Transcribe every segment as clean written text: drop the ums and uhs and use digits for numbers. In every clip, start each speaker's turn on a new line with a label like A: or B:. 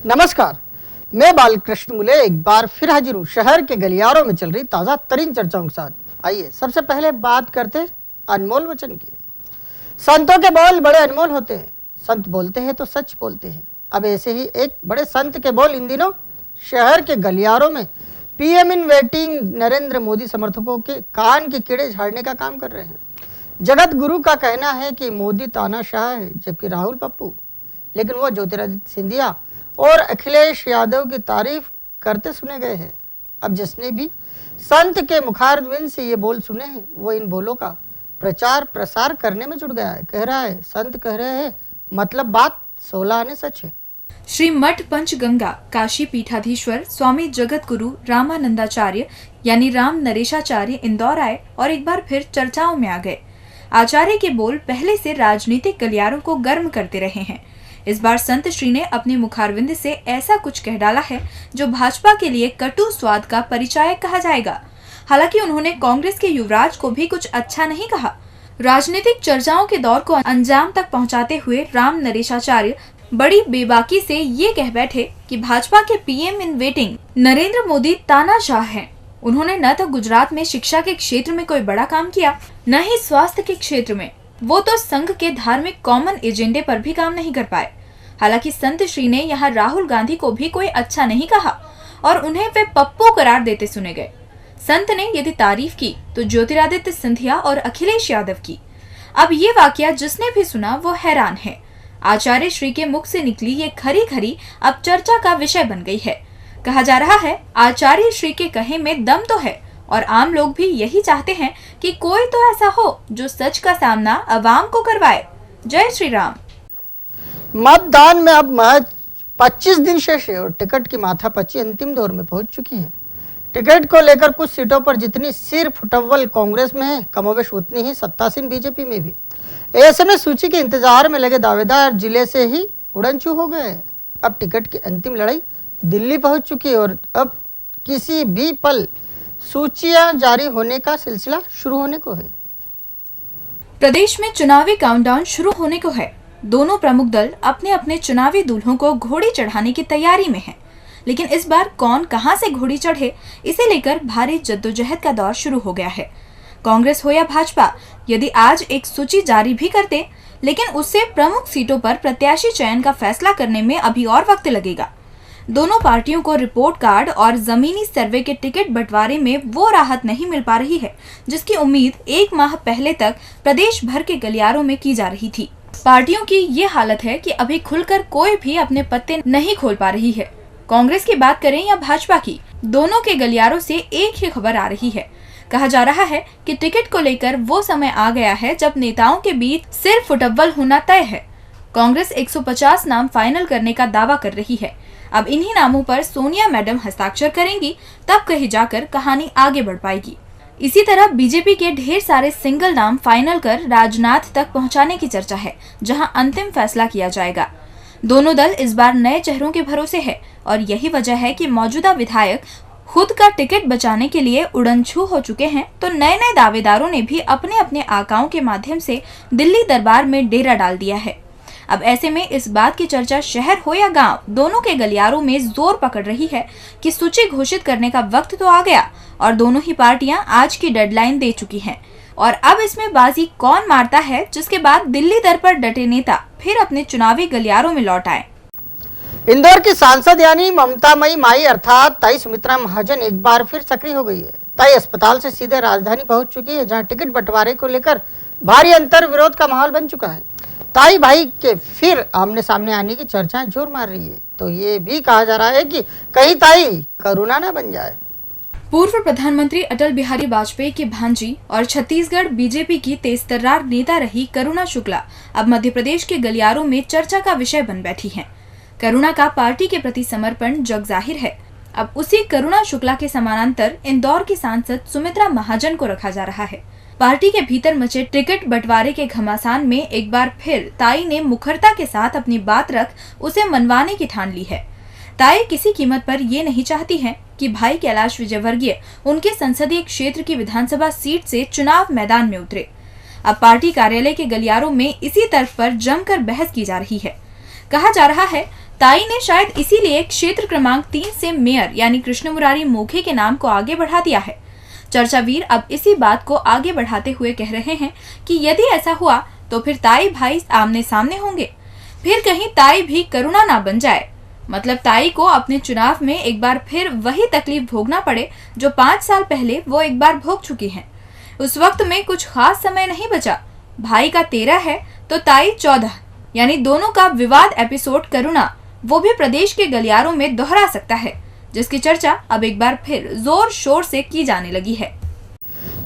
A: नमस्कार, मैं बालकृष्ण मुले एक बार फिर हाजिर हूँ शहर के गलियारों में चल रही ताज़ा तरीन चर्चाओं के साथ। आइए सबसे पहले बात करते अनमोल वचन की। संतों के बोल बड़े अनमोल होते हैं। संत बोलते हैं तो सच बोलते हैं। अब ऐसे ही एक बड़े संत के बोल इन दिनों शहर के गलियारों में PM in waiting Narendra Modi समर्थकों के कान के कीड़े झाड़ने का काम कर रहे हैं। जगत गुरु का कहना है कि मोदी तानाशाह है, जबकि राहुल पप्पू, लेकिन वो ज्योतिरादित्य सिंधिया और अखिलेश यादव की तारीफ करते सुने गए हैं। अब जिसने भी संत के मुखारविंद से ये बोल सुने हैं वो इन बोलों का प्रचार प्रसार करने में जुट गया है। कह रहा है संत कह रहे हैं, मतलब बात 16 आने सच है।
B: श्री मठ पंचगंगा काशी पीठाधीश्वर स्वामी जगत गुरु रामानंदाचार्य यानी राम नरेशाचार्य इंदौर आए और एक बार फिर चर्चाओं में आ गए। आचार्य के बोल पहले से राजनीतिक गलियारों को गर्म करते रहे हैं। इस बार संत श्री ने अपने मुखारविंद से ऐसा कुछ कह डाला है जो भाजपा के लिए कटु स्वाद का परिचायक कहा जाएगा। हालांकि उन्होंने कांग्रेस के युवराज को भी कुछ अच्छा नहीं कहा। राजनीतिक चर्चाओं के दौर को अंजाम तक पहुंचाते हुए राम नरेशाचार्य बड़ी बेबाकी से ये कह बैठे कि भाजपा के PM in waiting Narendra Modi तानाशाह हैं। उन्होंने न तो गुजरात में शिक्षा के क्षेत्र में कोई बड़ा काम किया, न ही स्वास्थ्य के क्षेत्र में। वो तो संघ के धार्मिक कॉमन एजेंडे पर भी काम नहीं कर पाए। हालांकि संत श्री ने यहाँ राहुल गांधी को भी कोई अच्छा नहीं कहा और उन्हें वे पप्पू करार देते सुने गए। संत ने यदि तारीफ की तो ज्योतिरादित्य सिंधिया और अखिलेश यादव की। अब ये वाकया जिसने भी सुना वो हैरान है। आचार्य श्री के मुख से निकली ये खरी खरी अब चर्चा का विषय बन गई है। कहा जा रहा है आचार्य श्री के कहे में दम तो है और आम लोग भी यही चाहते हैं कि कोई तो ऐसा हो जो सच का सामना अवाम को करवाए। जय श्री राम।
A: मतदान में अब महज 25 दिन शेष है और टिकट की माथापच्ची अंतिम दौर में पहुंच चुकी है। टिकट को लेकर कुछ सीटों पर जितनी सिर फुटव्वल कांग्रेस में है, कमोबेश उतनी ही सत्तासीन बीजेपी में भी। ऐसे में सूची के इंतजार में लगे दावेदार जिले से ही उड़नछू हो गए हैं। अब टिकट की अंतिम लड़ाई दिल्ली पहुंच चुकी है और अब किसी भी पल सूचियां जारी होने का सिलसिला शुरू होने को है।
B: प्रदेश में चुनावी काउंटडाउन शुरू होने को है। दोनों प्रमुख दल अपने अपने चुनावी दूल्हों को घोड़ी चढ़ाने की तैयारी में हैं। लेकिन इस बार कौन कहां से घोड़ी चढ़े, इसे लेकर भारी जद्दोजहद का दौर शुरू हो गया है। कांग्रेस हो या भाजपा, यदि आज एक सूची जारी भी करते, लेकिन उससे प्रमुख सीटों पर प्रत्याशी चयन का फैसला करने में अभी और वक्त लगेगा। दोनों पार्टियों को रिपोर्ट कार्ड और जमीनी सर्वे के टिकट बंटवारे में वो राहत नहीं मिल पा रही है जिसकी उम्मीद एक माह पहले तक प्रदेश भर के गलियारों में की जा रही थी। पार्टियों की ये हालत है कि अभी खुलकर कोई भी अपने पत्ते नहीं खोल पा रही है। कांग्रेस की बात करें या भाजपा की, दोनों के गलियारों से एक ही खबर आ रही है। कहा जा रहा है कि टिकट को लेकर वो समय आ गया है जब नेताओं के बीच सिर फुटव्वल होना तय है। कांग्रेस 150 नाम फाइनल करने का दावा कर रही है। अब इन्हीं नामों पर सोनिया मैडम हस्ताक्षर करेंगी, तब कहीं जाकर कहानी आगे बढ़ पाएगी। इसी तरह बीजेपी के ढेर सारे सिंगल नाम फाइनल कर राजनाथ तक पहुंचाने की चर्चा है, जहां अंतिम फैसला किया जाएगा। दोनों दल इस बार नए चेहरों के भरोसे है और यही वजह है कि मौजूदा विधायक खुद का टिकट बचाने के लिए उड़नछू हो चुके हैं, तो नए नए दावेदारों ने भी अपने अपने आकाओं के माध्यम से दिल्ली दरबार में डेरा डाल दिया है। अब ऐसे में इस बात की चर्चा शहर हो या गांव, दोनों के गलियारों में जोर पकड़ रही है कि सूची घोषित करने का वक्त तो आ गया और दोनों ही पार्टियां आज की डेडलाइन दे चुकी हैं। और अब इसमें बाजी कौन मारता है, जिसके बाद दिल्ली दर पर डटे नेता फिर अपने चुनावी गलियारों में लौट आए।
A: इंदौर की सांसद यानी ममतामयी माई अर्थात ताई सुमित्रा महाजन एक बार फिर सक्रिय हो गई है। ताई अस्पताल से सीधे राजधानी पहुंच चुकी है, जहां टिकट बंटवारे को लेकर भारी अंतर विरोध का माहौल बन चुका है। ताई भाई के फिर आमने सामने आने की चर्चाएं जोर मार रही है, तो ये भी कहा जा रहा है कि कहीं ताई करुणा न बन जाए।
B: पूर्व प्रधानमंत्री अटल बिहारी वाजपेयी की भांजी और छत्तीसगढ़ बीजेपी की तेजतर्रार नेता रही करुणा शुक्ला अब मध्य प्रदेश के गलियारों में चर्चा का विषय बन बैठी हैं। करुणा का पार्टी के प्रति समर्पण जग जाहिर है। अब उसी करुणा शुक्ला के समानांतर इंदौर की सांसद सुमित्रा महाजन को रखा जा रहा है। पार्टी के भीतर मचे टिकट बंटवारे के घमासान में एक बार फिर ताई ने मुखरता के साथ अपनी बात रख उसे मनवाने की ठान ली है। ताई किसी कीमत पर ये नहीं चाहती हैं कि भाई कैलाश विजयवर्गीय उनके संसदीय क्षेत्र की विधानसभा सीट से चुनाव मैदान में उतरे। अब पार्टी कार्यालय के गलियारों में इसी तर्क पर जमकर बहस की जा रही है। कहा जा रहा है ताई ने शायद इसीलिए क्षेत्र क्रमांक 3 से मेयर यानी कृष्ण मुरारी मोघे के नाम को आगे बढ़ा दिया है। चर्चावीर अब इसी बात को आगे बढ़ाते हुए कह रहे हैं कि यदि ऐसा हुआ तो फिर ताई भाई आमने सामने होंगे, फिर कहीं ताई भी करुणा ना बन जाए। मतलब ताई को अपने चुनाव में एक बार फिर वही तकलीफ भोगना पड़े जो 5 साल पहले वो एक बार भोग चुकी हैं। उस वक्त में कुछ खास समय नहीं बचा। भाई का 13 है तो ताई 14, यानी दोनों का विवाद एपिसोड करुणा वो भी प्रदेश के गलियारों में दोहरा सकता है, जिसकी चर्चा अब एक बार फिर जोर शोर से की जाने लगी है।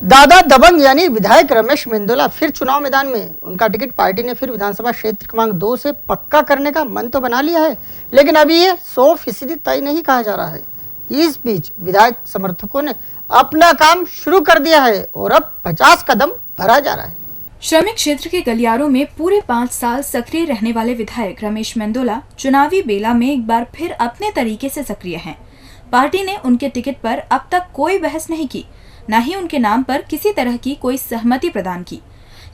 A: दादा दबंग यानी विधायक रमेश मेंदोला फिर चुनाव मैदान में। उनका टिकट पार्टी ने फिर विधानसभा क्षेत्र क्रमांक 2 से पक्का करने का मन तो बना लिया है, लेकिन अभी ये 100% तय नहीं कहा जा रहा है। इस बीच विधायक समर्थकों ने अपना काम शुरू कर दिया है और अब 50 कदम भरा जा रहा है।
B: श्रमिक क्षेत्र के गलियारों में पूरे 5 साल सक्रिय रहने वाले विधायक रमेश मेंदोला चुनावी बेला में एक बार फिर अपने तरीके से सक्रिय हैं। पार्टी ने उनके टिकट पर अब तक कोई बहस नहीं की, न ही उनके नाम पर किसी तरह की कोई सहमति प्रदान की,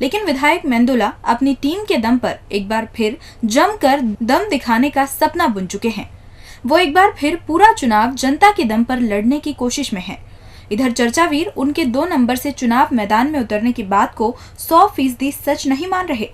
B: लेकिन विधायक मेंदोला अपनी टीम के दम पर एक बार फिर जमकर दम दिखाने का सपना बुन चुके हैं। वो एक बार फिर पूरा चुनाव जनता के दम पर लड़ने की कोशिश में है। इधर चर्चावीर उनके 2 नंबर से चुनाव मैदान में उतरने की बात को 100% सच नहीं मान रहे।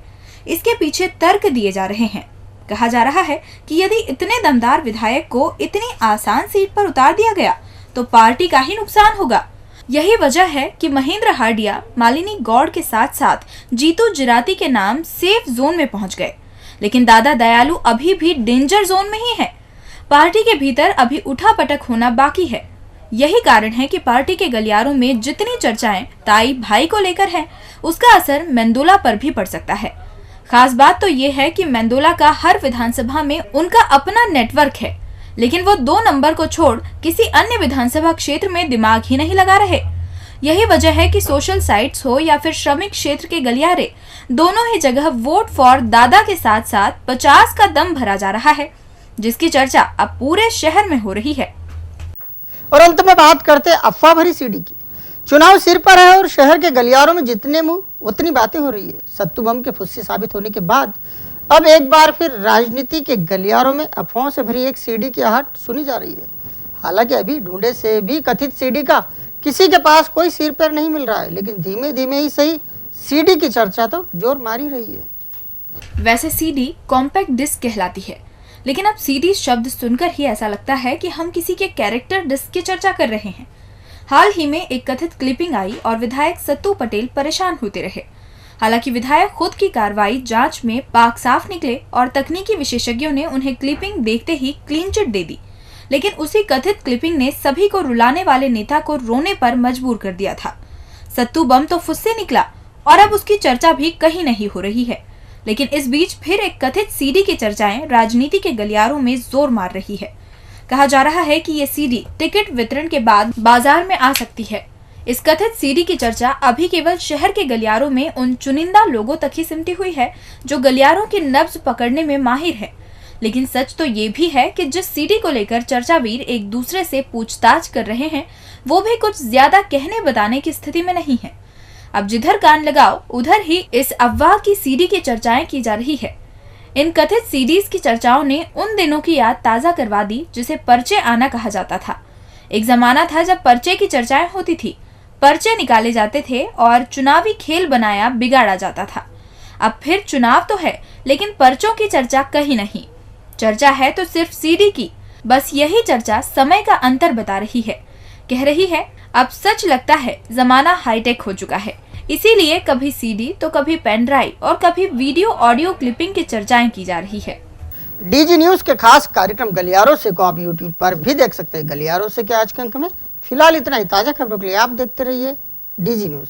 B: इसके पीछे तर्क दिए जा रहे हैं। कहा जा रहा है कि यदि इतने दमदार विधायक को इतनी आसान सीट पर उतार दिया गया तो पार्टी का ही नुकसान होगा। यही वजह है कि महेंद्र हार्डिया, मालिनी गौड़ के साथ साथ जीतू जिराती के नाम सेफ जोन में पहुंच गए, लेकिन दादा दयालु अभी भी डेंजर जोन में ही है। पार्टी के भीतर अभी उठापटक होना बाकी है। यही कारण है कि पार्टी के गलियारों में जितनी चर्चाएं ताई भाई को लेकर है, उसका असर मेंदोला पर भी पड़ सकता है। खास बात तो ये है कि मेंदोला का हर विधानसभा में उनका अपना नेटवर्क है, लेकिन वो 2 नंबर को छोड़ किसी अन्य विधानसभा क्षेत्र में दिमाग ही नहीं लगा रहे। यही वजह है कि सोशल साइट्स हो या फिर श्रमिक क्षेत्र के गलियारे, दोनों ही जगह वोट फॉर दादा के साथ साथ 50 का दम भरा जा रहा है, जिसकी चर्चा अब पूरे शहर में हो रही है।
A: और अंत में बात करते हैं अफवाह भरी सीडी की। चुनाव सिर पर है और शहर के गलियारों में जितने मुंह उतनी बातें हो रही है। सत्तू बम के फुस्से साबित होने के बाद अब एक बार फिर राजनीति के गलियारों में अफवाहों से भरी एक सीडी की आहट सुनी जा रही है। हालांकि अभी ढूंढे से भी कथित सीडी का किसी के पास कोई सिर पैर नहीं मिल रहा है, लेकिन धीमे धीमे ही सही सीडी की चर्चा तो जोर मारी रही है।
B: वैसे सीडी कॉम्पैक्ट डिस्क कहलाती है, लेकिन अब सीडी शब्द सुनकर ही ऐसा लगता है कि हम किसी के कैरेक्टर डिस्क की चर्चा कर रहे हैं। हाल ही में एक कथित क्लिपिंग आई और विधायक सत्तू पटेल परेशान होते रहे। हालांकि विधायक खुद की कार्रवाई जांच में पाक साफ निकले और तकनीकी विशेषज्ञों ने उन्हें क्लिपिंग देखते ही क्लीन चिट दे दी, लेकिन उसी कथित क्लिपिंग ने सभी को रुलाने वाले नेता को रोने पर मजबूर कर दिया था। सत्तू बम तो फुस्से निकला और अब उसकी चर्चा भी कहीं नहीं हो रही है, लेकिन इस बीच फिर एक कथित सीडी की चर्चाएं राजनीति के गलियारों में जोर मार रही है। कहा जा रहा है कि ये सीडी टिकट वितरण के बाद बाजार में आ सकती है। इस कथित सीडी की चर्चा अभी केवल शहर के गलियारों में उन चुनिंदा लोगों तक ही सिमटी हुई है जो गलियारों की नब्ज पकड़ने में माहिर है, लेकिन सच तो ये भी है कि जिस सीडी को लेकर चर्चावीर एक दूसरे से पूछताछ कर रहे हैं, वो भी कुछ ज्यादा कहने बताने की स्थिति में नहीं है। अब जिधर कान लगाओ उधर ही इस अफवाह की सीडी की चर्चाएं की जा रही है। इन कथित सीडीज की चर्चाओं ने उन दिनों की याद ताजा करवा दी जिसे पर्चे आना कहा जाता था। एक जमाना था जब पर्चे की चर्चाएं होती थी, पर्चे निकाले जाते थे और चुनावी खेल बनाया बिगाड़ा जाता था। अब फिर चुनाव तो है, लेकिन पर्चों की चर्चा कहीं नहीं। चर्चा है तो सिर्फ सीडी की। बस यही चर्चा समय का अंतर बता रही है, कह रही है अब सच लगता है जमाना हाईटेक हो चुका है। इसीलिए कभी सीडी तो कभी पेन ड्राइव और कभी वीडियो ऑडियो क्लिपिंग की चर्चाएं की जा रही है।
A: डीजी न्यूज के खास कार्यक्रम गलियारों से को आप यूट्यूब पर भी देख सकते हैं। गलियारों से के आज के अंक में फिलहाल इतना ही। ताजा खबरों के लिए आप देखते रहिए डीजी न्यूज।